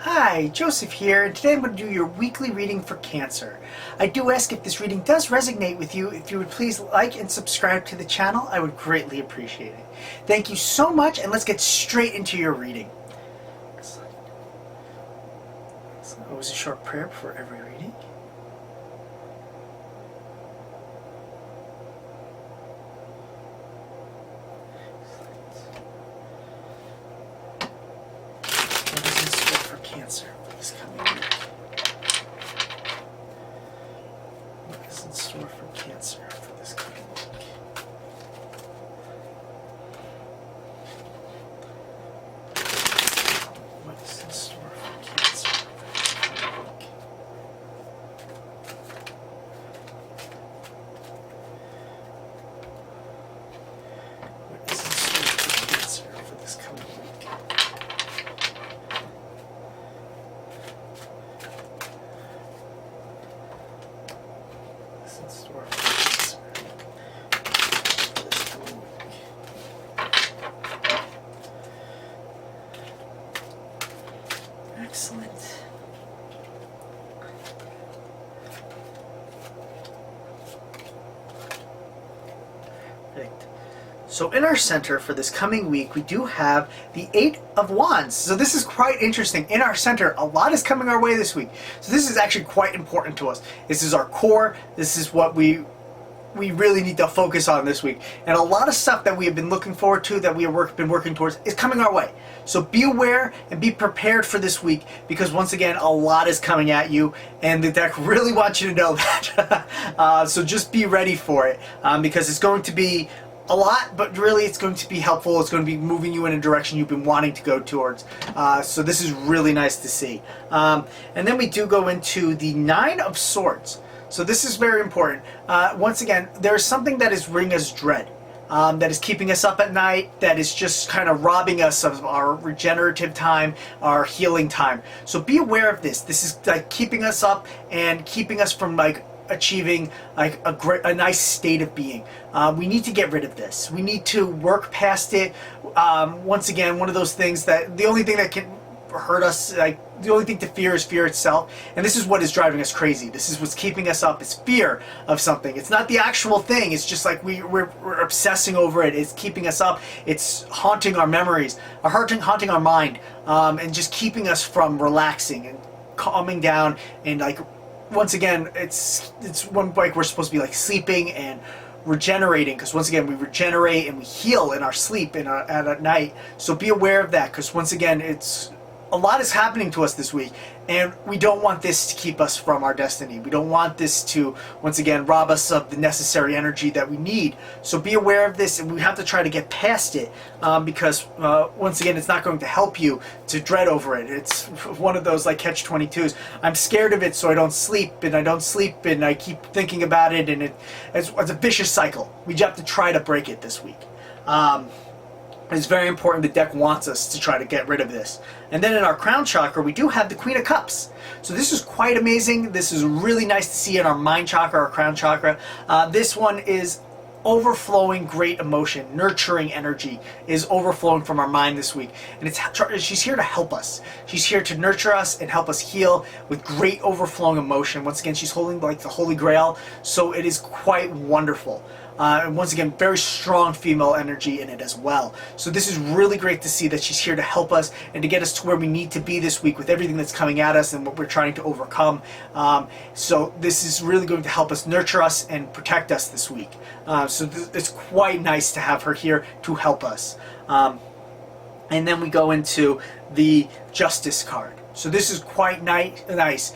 Hi, Joseph here, and today I'm going to do your weekly reading for Cancer. I do ask if this reading does resonate with you, if you would please like and subscribe to the channel, I would greatly appreciate it. Thank you so much, and let's get straight into your reading. So always a short prayer before every reading. What is in store for Cancer for this coming week? What is in store for Cancer for this coming week? What is in store for Cancer for this coming week? What is in store for Cancer for this coming week? What's in store for Cancer for this coming week? Excellent. Perfect. So in our center for this coming week, we do have the Eight of Wands. So this is quite interesting. In our center, a lot is coming our way this week. So this is actually quite important to us. This is our core. This is what we really need to focus on this week. And a lot of stuff that we have been looking forward to, that we have been working towards, is coming our way. So be aware and be prepared for this week, because once again, a lot is coming at you, and the deck really wants you to know that. So just be ready for it, because it's going to be a lot, but really it's going to be helpful. It's going to be moving you in a direction you've been wanting to go towards. So this is really nice to see. And then we do go into the Nine of Swords. So this is very important. Once again, there's something that is bringing us dread, that is keeping us up at night, that is just kind of robbing us of our regenerative time, our healing time. So be aware of this. This is like keeping us up and keeping us from like achieving like a nice state of being. We need to get rid of this. We need to work past it. Once again, one of those things that the only thing that can hurt us, like the only thing to fear is fear itself, and this is what is driving us crazy. This is what's keeping us up, is fear of something. It's not the actual thing. It's just like we're obsessing over it. It's keeping us up. It's haunting our memories, haunting our mind, and just keeping us from relaxing and calming down. And like, once again, it's when like we're supposed to be like sleeping and regenerating, because once again we regenerate and we heal in our sleep and at night. So be aware of that, because once again, a lot is happening to us this week, and we don't want this to keep us from our destiny. We don't want this to, once again, rob us of the necessary energy that we need. So be aware of this, and we have to try to get past it, because once again, it's not going to help you to dread over it. It's one of those like catch-22s. I'm scared of it, so I don't sleep, and I don't sleep, and I keep thinking about it, and it's a vicious cycle. We just have to try to break it this week. It's very important. The deck wants us to try to get rid of this. And then in our crown chakra, we do have the Queen of Cups. So this is quite amazing. This is really nice to see in our mind chakra, our crown chakra. This one is overflowing great emotion, nurturing energy is overflowing from our mind this week, and she's here to help us. She's here to nurture us and help us heal with great overflowing emotion. Once again, she's holding like the Holy Grail, so it is quite wonderful. And once again, very strong female energy in it as well. So this is really great to see that she's here to help us and to get us to where we need to be this week with everything that's coming at us and what we're trying to overcome. So this is really going to help us nurture us and protect us this week. So it's quite nice to have her here to help us. And then we go into the Justice card. So this is quite nice.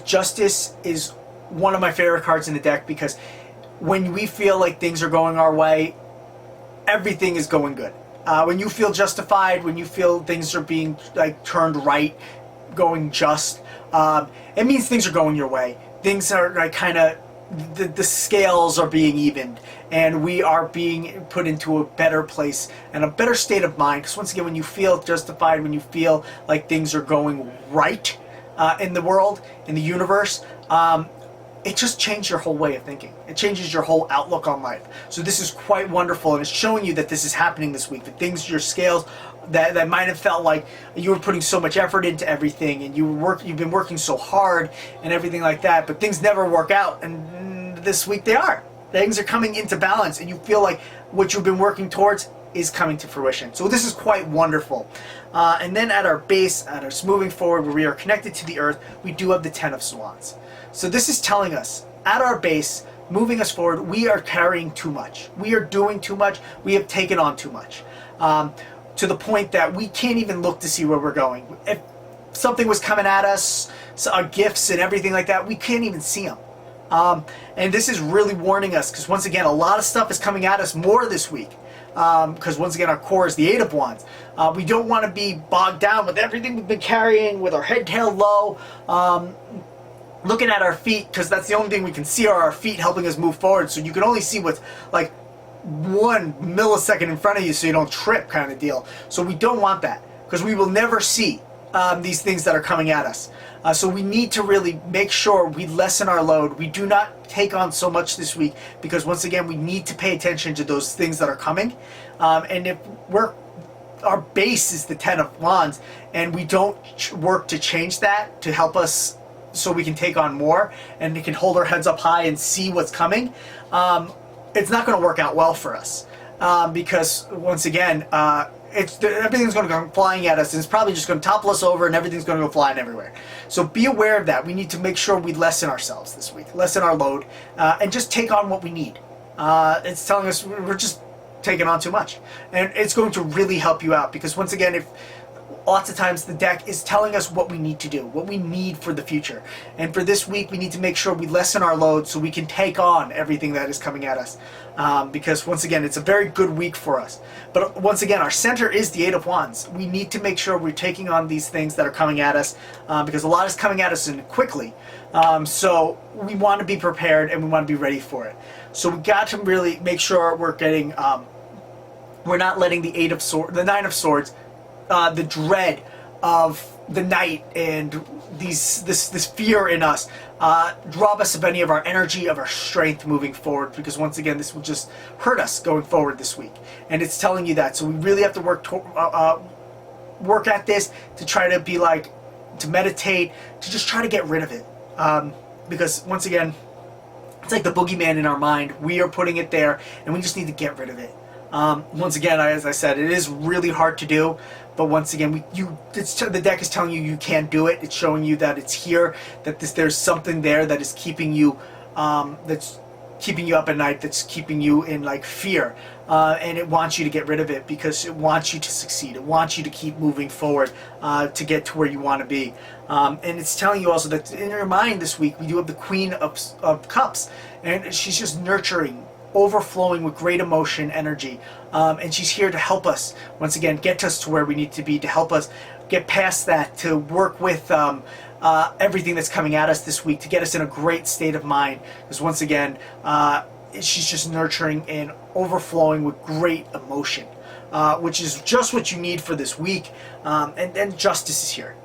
Justice is one of my favorite cards in the deck, because when we feel like things are going our way, everything is going good. When you feel justified, when you feel things are being like turned right, going just, it means things are going your way. Things are like kind of, the scales are being evened, and we are being put into a better place and a better state of mind. Because once again, when you feel justified, when you feel like things are going right in the world, in the universe, it just changed your whole way of thinking. It changes your whole outlook on life. So this is quite wonderful, and it's showing you that this is happening this week, that things, your scales that might have felt like you were putting so much effort into everything, and you've been working so hard and everything like that, but things never work out. And this week they are. Things are coming into balance, and you feel like what you've been working towards is coming to fruition. So this is quite wonderful. And then at our base, moving forward, where we are connected to the earth, we do have the Ten of Swords. So this is telling us, at our base, moving us forward, we are carrying too much. We are doing too much. We have taken on too much. To the point that we can't even look to see where we're going. If something was coming at us, so our gifts and everything like that, we can't even see them. And this is really warning us, because once again, a lot of stuff is coming at us more this week. Because once again, our core is the Eight of Wands. We don't want to be bogged down with everything we've been carrying, with our head held low, looking at our feet, because that's the only thing we can see are our feet helping us move forward. So you can only see what's like 1 millisecond in front of you so you don't trip, kind of deal. So we don't want that, because we will never see these things that are coming at us. So we need to really make sure we lessen our load. We do not take on so much this week, because once again, we need to pay attention to those things that are coming. And if our base is the Ten of Wands, and we don't work to change that to help us so we can take on more and we can hold our heads up high and see what's coming, it's not going to work out well for us. Because once again, everything's going to go flying at us, and it's probably just going to topple us over, and everything's going to go flying everywhere. So be aware of that. We need to make sure we lessen ourselves this week, lessen our load, and just take on what we need. It's telling us we're just taking on too much, and it's going to really help you out, because once again, if lots of times the deck is telling us what we need to do, what we need for the future. And for this week, we need to make sure we lessen our load so we can take on everything that is coming at us. Because once again, it's a very good week for us. But once again, our center is the Eight of Wands. We need to make sure we're taking on these things that are coming at us, because a lot is coming at us quickly. So we want to be prepared, and we want to be ready for it. So we got to really make sure we're getting, we're not letting the Nine of Swords, the dread of the night and this fear in us rob us of any of our energy, of our strength moving forward, because once again, this will just hurt us going forward this week, and it's telling you that. So we really have to work at this, to try to be like, to meditate, to just try to get rid of it, because once again, it's like the boogeyman in our mind. We are putting it there, and we just need to get rid of it. Once again, as I said, it is really hard to do, but once again, the deck is telling you you can't do it. It's showing you that it's here, that there's something there that is keeping you, that's keeping you up at night, that's keeping you in like fear, and it wants you to get rid of it, because it wants you to succeed. It wants you to keep moving forward, to get to where you want to be. And it's telling you also that in your mind this week, we do have the Queen of Cups, and she's just nurturing, overflowing with great emotion, energy, and she's here to help us once again get us to where we need to be, to help us get past that, to work with everything that's coming at us this week, to get us in a great state of mind, because once again, she's just nurturing and overflowing with great emotion, which is just what you need for this week. And justice is here.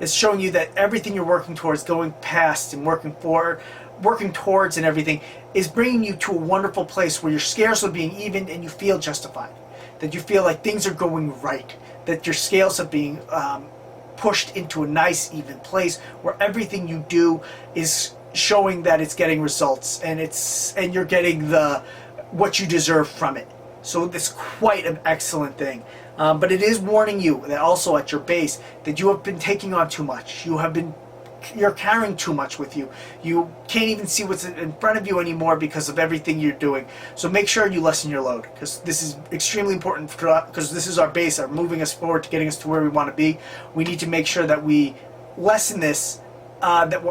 It's showing you that everything you're working towards, going past and working towards and everything, is bringing you to a wonderful place where your scales are being evened and you feel justified. That you feel like things are going right. That your scales are being pushed into a nice, even place where everything you do is showing that it's getting results, and you're getting what you deserve from it. So it's quite an excellent thing. But it is warning you that also at your base that you have been taking on too much. You're carrying too much with you. You can't even see what's in front of you anymore because of everything you're doing. So make sure you lessen your load, because this is extremely important, because this is our base, are moving us forward to getting us to where we want to be. We need to make sure that we lessen this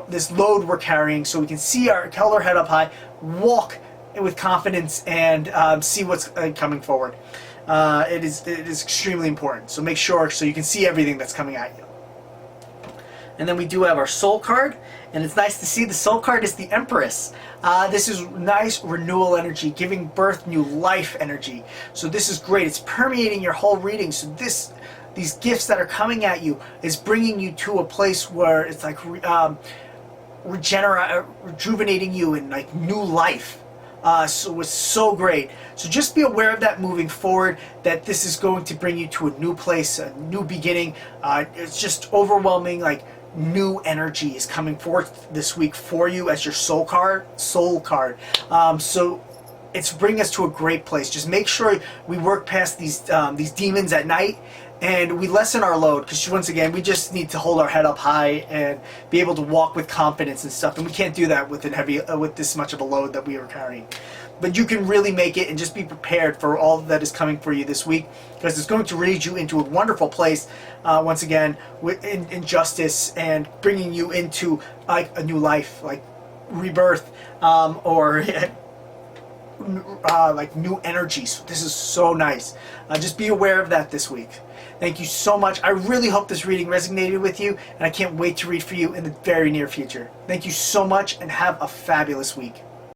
this load we're carrying, so we can hold our head up high, walk with confidence, and see what's coming forward. It is extremely important. So make sure so you can see everything that's coming at you. And then we do have our soul card, and it's nice to see the soul card is the Empress. This is nice renewal energy, giving birth new life energy. So this is great. It's permeating your whole reading. So these gifts that are coming at you is bringing you to a place where it's like rejuvenating you in like new life. So it was so great. So just be aware of that moving forward, that this is going to bring you to a new place, a new beginning. It's just overwhelming, like new energy is coming forth this week for you as your soul card. So it's bringing us to a great place. Just make sure we work past these demons at night, and we lessen our load, because once again, we just need to hold our head up high and be able to walk with confidence and stuff, and we can't do that with with this much of a load that we are carrying. But you can really make it, and just be prepared for all that is coming for you this week, because it's going to lead you into a wonderful place, once again, in justice, and bringing you into like a new life, like rebirth, or like new energy. So this is so nice. Just be aware of that this week. Thank you so much. I really hope this reading resonated with you, and I can't wait to read for you in the very near future. Thank you so much, and have a fabulous week.